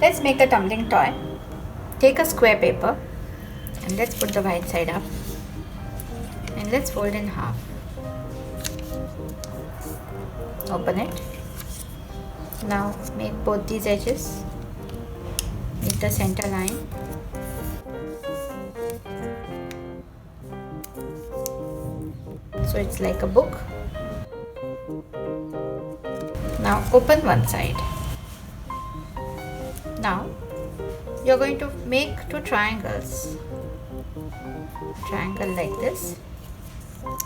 Let's make the tumbling toy. Take a square paper and let's put the white side up and let's fold in half. Open it. Now make both these edges. Make the center line. So it's like a book. Now open one side. Now you're going to make two triangles. Triangle like this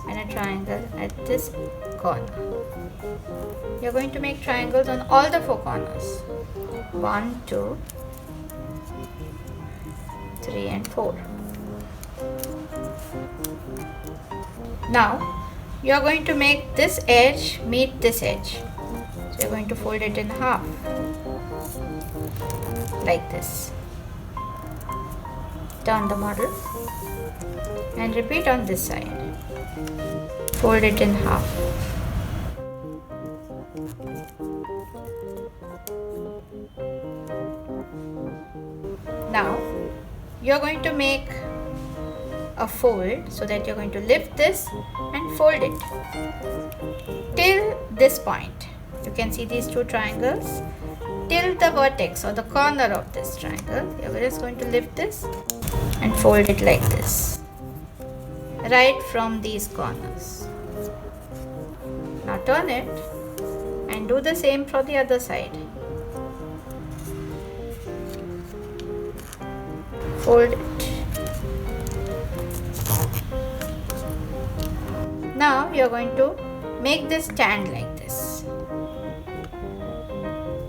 and a triangle at this corner. You're going to make triangles on all the four corners. 1, 2, 3 and 4. Now you are going to make this edge meet this edge. So you're going to fold it in half like this. Turn the model and repeat on this side. Fold it in half. Now you are going to make a fold so that you're going to lift this and fold it till this point. You can see these two triangles till the vertex or the corner of this triangle. You're just going to lift this and fold it like this, right from these corners. Now turn it and do the same for the other side. Fold it. Now you are going to make this stand like this,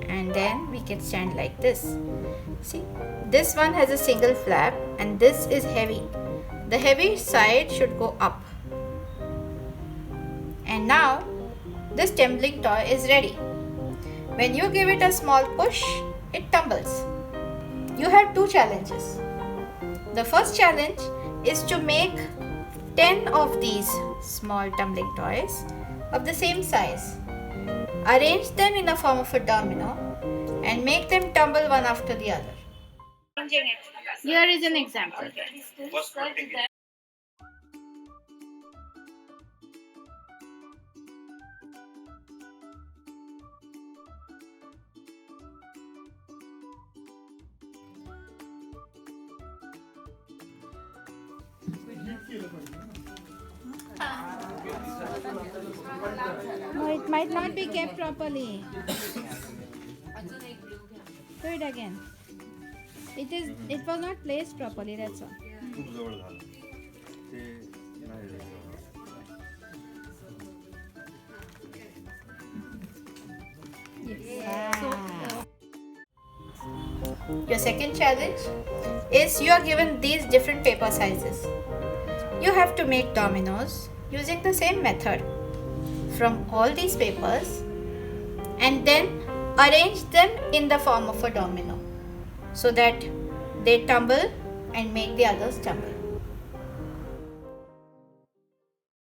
and then we can stand like this. See, this one has a single flap and this is heavy. The heavy side should go up. And now this tumbling toy is ready. When you give it a small push, it tumbles. You have two challenges. The first challenge is to make 10 of these small tumbling toys of the same size. Arrange them in the form of a domino and make them tumble one after the other. Here is an example. No, it might not be kept properly. Do it again. It was not placed properly, that's all. Your second challenge is you are given these different paper sizes. You have to make dominoes using the same method from all these papers and then arrange them in the form of a domino so that they tumble and make the others tumble.